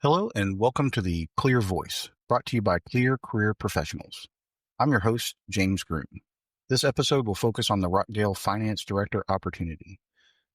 Hello and welcome to the Clear Voice, brought to you by Clear Career Professionals. I'm your host, James Groom. This episode will focus on the Rockdale Finance Director opportunity.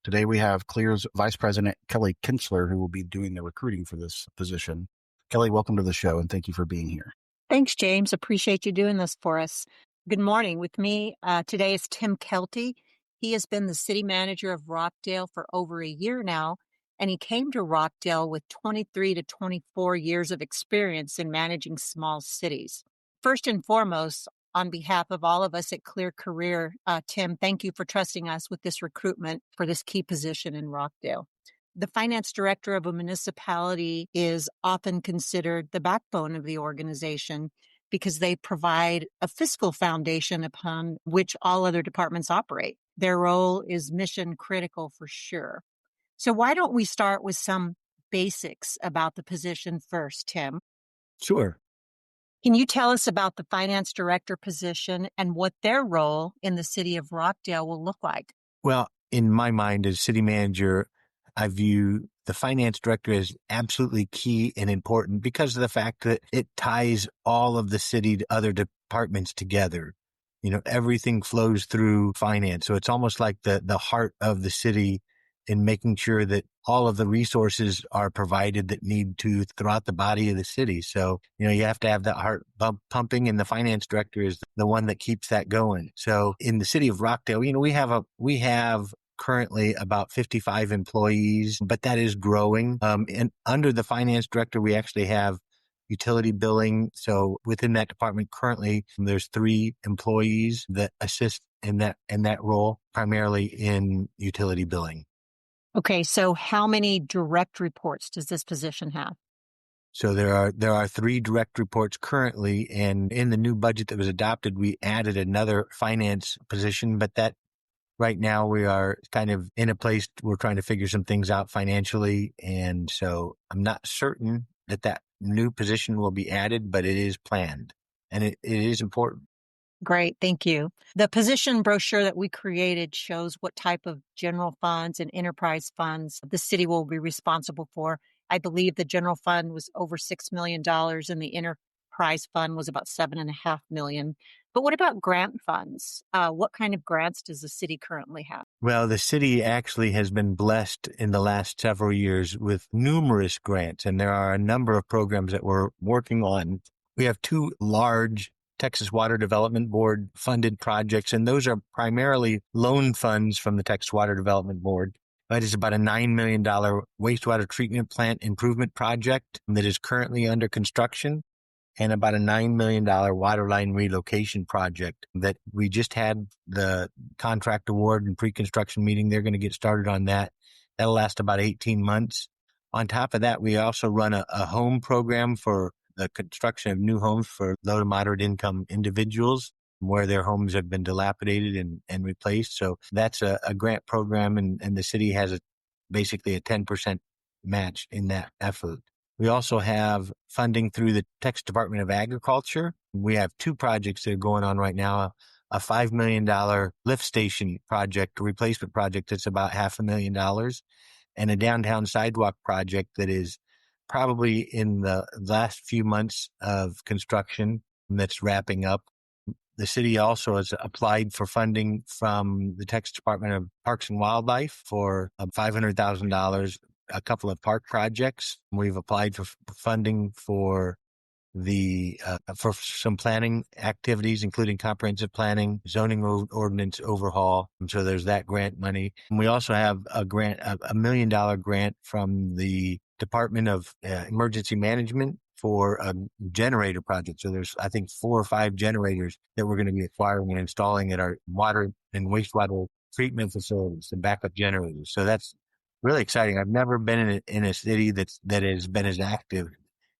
Today we have Clear's Vice President, Kelly Kuenstler, who will be doing the recruiting for this position. Kelly, welcome to the show and thank you for being here. Thanks, James. Appreciate you doing this for us. Good morning. With me today is Tim Kelty. He has been the city manager of Rockdale for over a year now, and he came to Rockdale with 23 to 24 years of experience in managing small cities. First and foremost, on behalf of all of us at Clear Career, Tim, thank you for trusting us with this recruitment for this key position in Rockdale. The finance director of a municipality is often considered the backbone of the organization because they provide a fiscal foundation upon which all other departments operate. Their role is mission critical for sure. So why don't we start with some basics about the position first, Tim? Sure. Can you tell us about the finance director position and what their role in the city of Rockdale will look like? Well, in my mind as city manager, I view the finance director as absolutely key and important because of the fact that it ties all of the city to other departments together. You know, everything flows through finance. So it's almost like the heart of the city in making sure that all of the resources are provided that need to throughout the body of the city. So, you know, you have to have that heart pumping, and the finance director is the one that keeps that going. So in the city of Rockdale, you know, we have currently about 55 employees, but that is growing. And under the finance director, we actually have utility billing. So within that department currently, there's 3 employees that assist in that role, primarily in utility billing. Okay, so how many direct reports does this position have? So there are 3 direct reports currently, and in the new budget that was adopted, we added another finance position, but that right now we are kind of in a place we're trying to figure some things out financially, and so I'm not certain that new position will be added, but it is planned, and it is important. Great, thank you. The position brochure that we created shows what type of general funds and enterprise funds the city will be responsible for. I believe the general fund was over $6 million and the enterprise fund was about $7.5 million. But what about grant funds? What kind of grants does the city currently have? Well, the city actually has been blessed in the last several years with numerous grants, and there are a number of programs that we're working on. We have 2 large Texas Water Development Board funded projects, and those are primarily loan funds from the Texas Water Development Board. That is about a $9 million wastewater treatment plant improvement project that is currently under construction, and about a $9 million waterline relocation project that we just had the contract award and pre-construction meeting. They're going to get started on that. That'll last about 18 months. On top of that, we also run a home program for the construction of new homes for low to moderate income individuals where their homes have been dilapidated and replaced. So that's a grant program, and the city has basically a 10% match in that effort. We also have funding through the Texas Department of Agriculture. We have 2 projects that are going on right now, a $5 million lift station project, a replacement project that's about $500,000, and a downtown sidewalk project that is probably in the last few months of construction that's wrapping up. The city also has applied for funding from the Texas Department of Parks and Wildlife for $500,000, a couple of park projects. We've applied for funding for for some planning activities, including comprehensive planning, zoning ordinance overhaul. And so there's that grant money. And we also have a $1 million grant from the Department of Emergency Management for a generator project. So there's, I think, 4 or 5 generators that we're going to be acquiring and installing at our water and wastewater treatment facilities, the backup generators. So that's really exciting. I've never been in a city that has been as active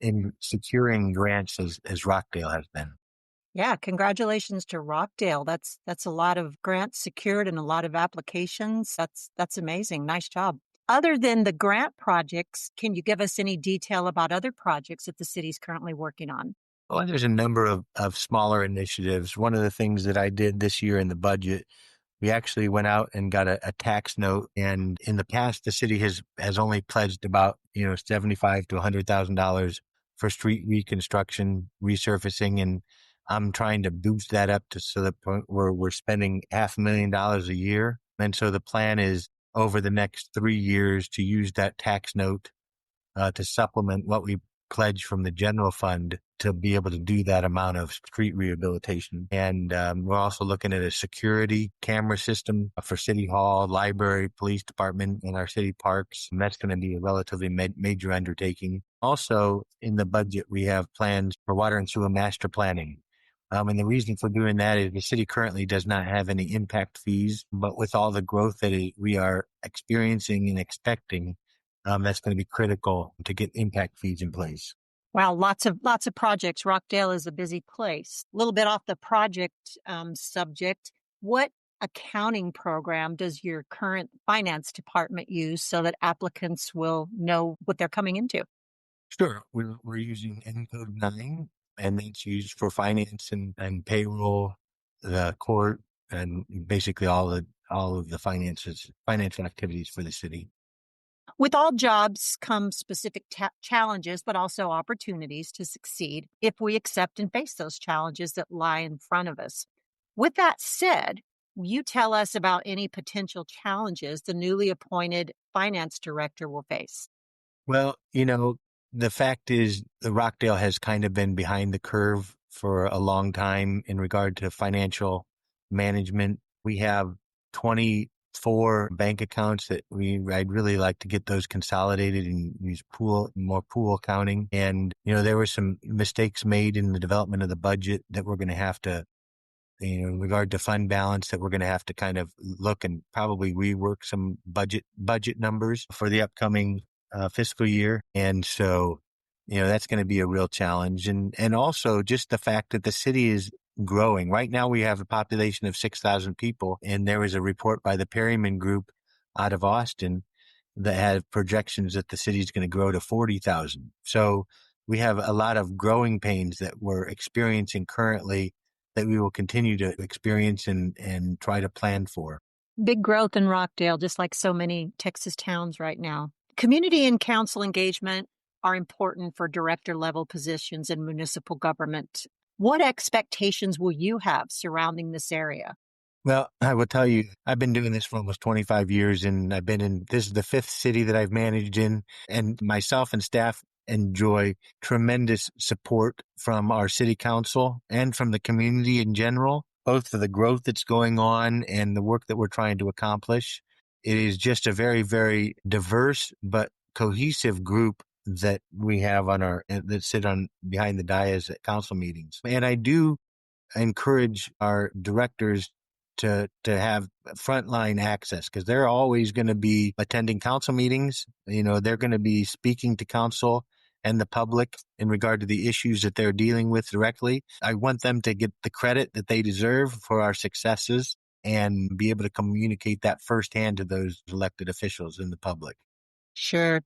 in securing grants as Rockdale has been. Yeah, congratulations to Rockdale. That's a lot of grants secured and a lot of applications. That's amazing. Nice job. Other than the grant projects, can you give us any detail about other projects that the city's currently working on? Well, there's a number of smaller initiatives. One of the things that I did this year in the budget We actually went out and got a tax note. And in the past, the city has only pledged about, $75,000 to $100,000 for street reconstruction, resurfacing. And I'm trying to boost that up to the point where we're spending $500,000 a year. And so the plan is over the next 3 years to use that tax note to supplement what we pledge from the general fund to be able to do that amount of street rehabilitation. And we're also looking at a security camera system for City Hall, library, police department, and our city parks. And that's going to be a relatively major undertaking. Also, in the budget, we have plans for water and sewer master planning. And the reason for doing that is the city currently does not have any impact fees, but with all the growth that we are experiencing and expecting, that's going to be critical to get impact fees in place. Wow, lots of projects. Rockdale is a busy place. A little bit off the project subject. What accounting program does your current finance department use so that applicants will know what they're coming into? Sure. We're using Incode 9, and it's used for finance and payroll, the court, and basically all of the financial activities for the city. With all jobs come specific challenges, but also opportunities to succeed if we accept and face those challenges that lie in front of us. With that said, will you tell us about any potential challenges the newly appointed finance director will face? Well, the fact is the Rockdale has kind of been behind the curve for a long time in regard to financial management. We have 24 bank accounts that I'd really like to get those consolidated and use more pool accounting. And, there were some mistakes made in the development of the budget that we're going to have to, in regard to fund balance, that we're going to have to kind of look and probably rework some budget numbers for the upcoming fiscal year. And so, that's going to be a real challenge. And also just the fact that the city is growing. Right now we have a population of 6,000 people, and there was a report by the Perryman Group out of Austin that had projections that the city is going to grow to 40,000. So we have a lot of growing pains that we're experiencing currently that we will continue to experience and try to plan for. Big growth in Rockdale, just like so many Texas towns right now. Community and council engagement are important for director level positions in municipal government. What expectations will you have surrounding this area? Well, I will tell you, I've been doing this for almost 25 years, and this is the fifth city that I've managed in, and myself and staff enjoy tremendous support from our city council and from the community in general, both for the growth that's going on and the work that we're trying to accomplish. It is just a very, very diverse but cohesive group that we have that sit behind the dais at council meetings. And I do encourage our directors to have frontline access, because they're always going to be attending council meetings. They're going to be speaking to council and the public in regard to the issues that they're dealing with directly. I want them to get the credit that they deserve for our successes and be able to communicate that firsthand to those elected officials and the public. Sure.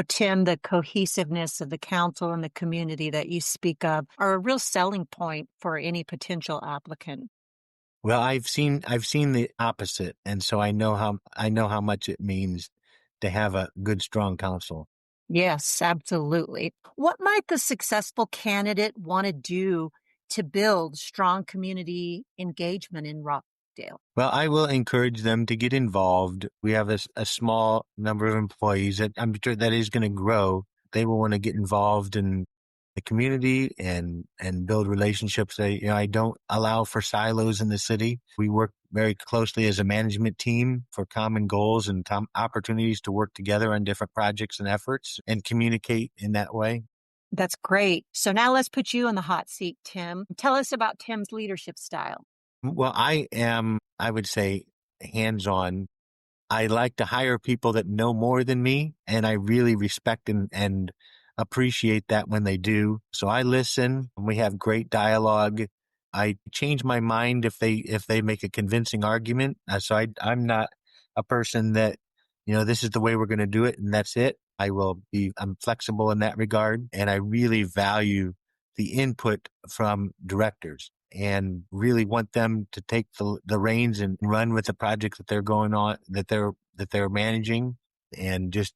Tim, the cohesiveness of the council and the community that you speak of are a real selling point for any potential applicant. Well, I've seen the opposite, and so I know how much it means to have a good, strong council. Yes, absolutely. What might the successful candidate want to do to build strong community engagement in Rockdale? Well, I will encourage them to get involved. We have a small number of employees that I'm sure that is going to grow. They will want to get involved in the community and build relationships. I don't allow for silos in the city. We work very closely as a management team for common goals and opportunities to work together on different projects and efforts and communicate in that way. That's great. So now let's put you in the hot seat, Tim. Tell us about Tim's leadership style. Well, I would say, hands-on. I like to hire people that know more than me, and I really respect and appreciate that when they do. So I listen, and we have great dialogue. I change my mind if they make a convincing argument. I'm not a person that, this is the way we're going to do it and that's it. I'm flexible in that regard, and I really value the input from directors. and really want them to take the reins and run with the project that they're going on, that they're managing, and just,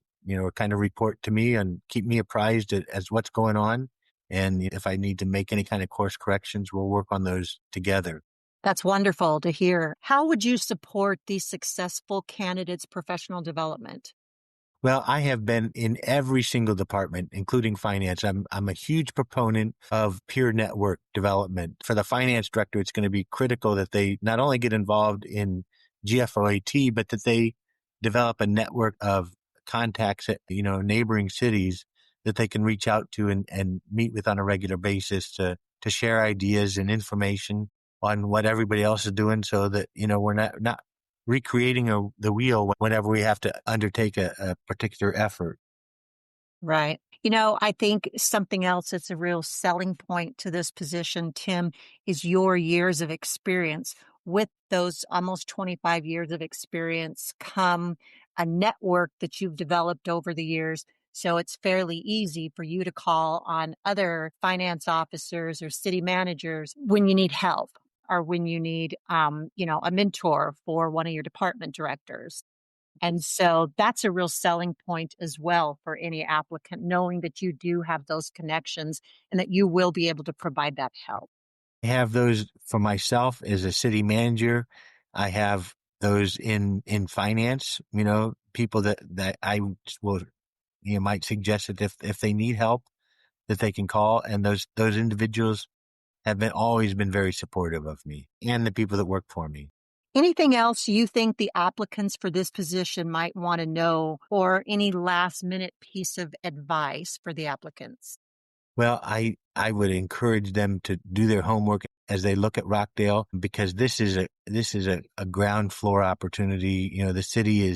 kind of report to me and keep me apprised as what's going on. And if I need to make any kind of course corrections, we'll work on those together. That's wonderful to hear. How would you support these successful candidates' professional development? Well, I have been in every single department, including finance. I'm a huge proponent of peer network development. For the finance director, it's going to be critical that they not only get involved in GFOAT, but that they develop a network of contacts at, neighboring cities that they can reach out to and meet with on a regular basis to share ideas and information on what everybody else is doing, so that, we're not recreating the wheel whenever we have to undertake a particular effort. Right. I think something else that's a real selling point to this position, Tim, is your years of experience. With those almost 25 years of experience come a network that you've developed over the years. So it's fairly easy for you to call on other finance officers or city managers when you need help or when you need, a mentor for one of your department directors. And so that's a real selling point as well for any applicant, knowing that you do have those connections and that you will be able to provide that help. I have those for myself as a city manager. I have those in finance, people that I will, might suggest that if they need help, that they can call. And those individuals have always been very supportive of me and the people that work for me. Anything else you think the applicants for this position might want to know, or any last minute piece of advice for the applicants? Well, I would encourage them to do their homework as they look at Rockdale, because this is a ground floor opportunity. The city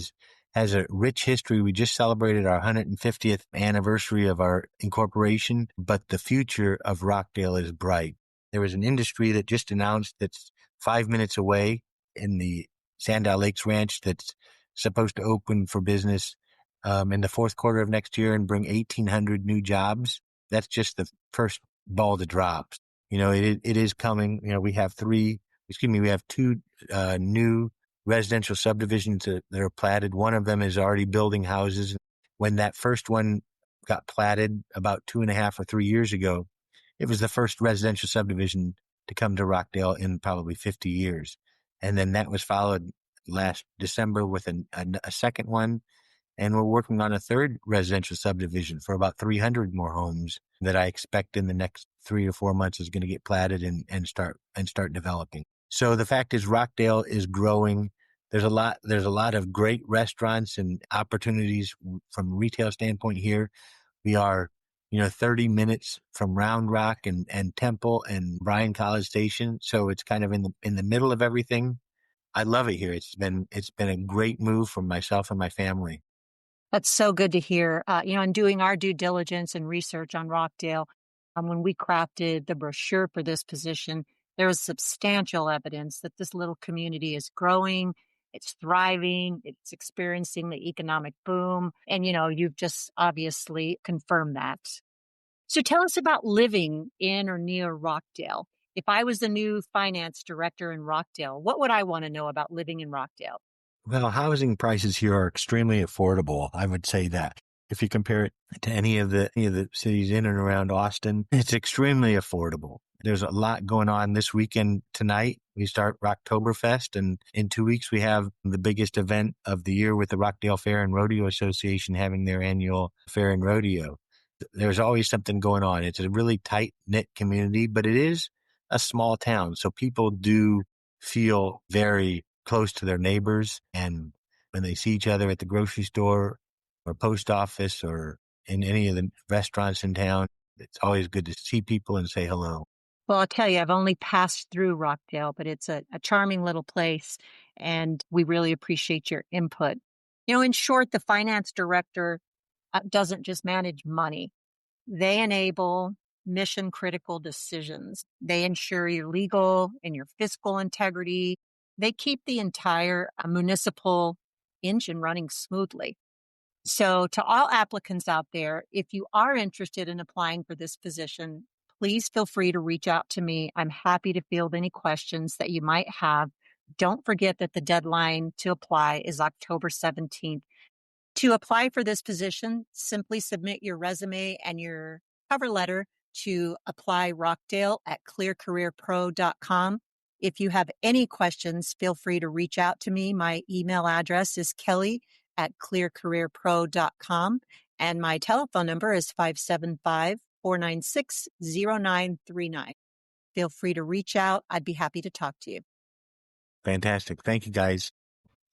has a rich history. We just celebrated our 150th anniversary of our incorporation, but the future of Rockdale is bright. There was an industry that just announced that's 5 minutes away in the Sandow Lakes Ranch that's supposed to open for business in the fourth quarter of next year and bring 1,800 new jobs. That's just the first ball that drops. It is coming. We have two new residential subdivisions that are platted. One of them is already building houses. When that first one got platted about 2.5 or 3 years ago, it was the first residential subdivision to come to Rockdale in probably 50 years. And then that was followed last December with a second one. And we're working on a third residential subdivision for about 300 more homes that I expect in the next 3 or 4 months is going to get platted and start developing. So the fact is, Rockdale is growing. There's a lot of great restaurants and opportunities from a retail standpoint here. We are, 30 minutes from Round Rock and Temple and Bryan College Station. So it's kind of in the middle of everything. I love it here. It's been a great move for myself and my family. That's so good to hear. In doing our due diligence and research on Rockdale, when we crafted the brochure for this position, there was substantial evidence that this little community is growing, it's thriving, it's experiencing the economic boom. And, you've just obviously confirmed that. So tell us about living in or near Rockdale. If I was the new finance director in Rockdale, what would I want to know about living in Rockdale? Well, housing prices here are extremely affordable. I would say that if you compare it to any of the cities in and around Austin, it's extremely affordable. There's a lot going on this weekend. Tonight, we start Rocktoberfest, and in 2 weeks, we have the biggest event of the year with the Rockdale Fair and Rodeo Association having their annual fair and rodeo. There's always something going on. It's a really tight-knit community, but it is a small town, so people do feel very close to their neighbors. And when they see each other at the grocery store or post office or in any of the restaurants in town, it's always good to see people and say hello. Well, I'll tell you, I've only passed through Rockdale, but it's a charming little place, and we really appreciate your input. In short, the finance director doesn't just manage money. They enable mission critical decisions. They ensure your legal and your fiscal integrity. They keep the entire municipal engine running smoothly. So to all applicants out there, if you are interested in applying for this position, please feel free to reach out to me. I'm happy to field any questions that you might have. Don't forget that the deadline to apply is October 17th. To apply for this position, simply submit your resume and your cover letter to apply Rockdale at clearcareerpro.com. If you have any questions, feel free to reach out to me. My email address is kelly@clearcareerpro.com, and my telephone number is 575-496-0939. Feel free to reach out. I'd be happy to talk to you. Fantastic. Thank you, guys.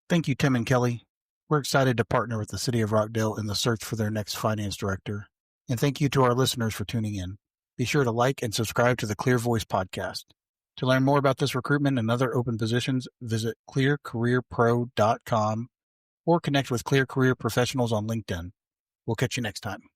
Thank you, Tim and Kelly. We're excited to partner with the City of Rockdale in the search for their next finance director. And thank you to our listeners for tuning in. Be sure to like and subscribe to the Clear Voice podcast. To learn more about this recruitment and other open positions, visit clearcareerpro.com or connect with Clear Career Professionals on LinkedIn. We'll catch you next time.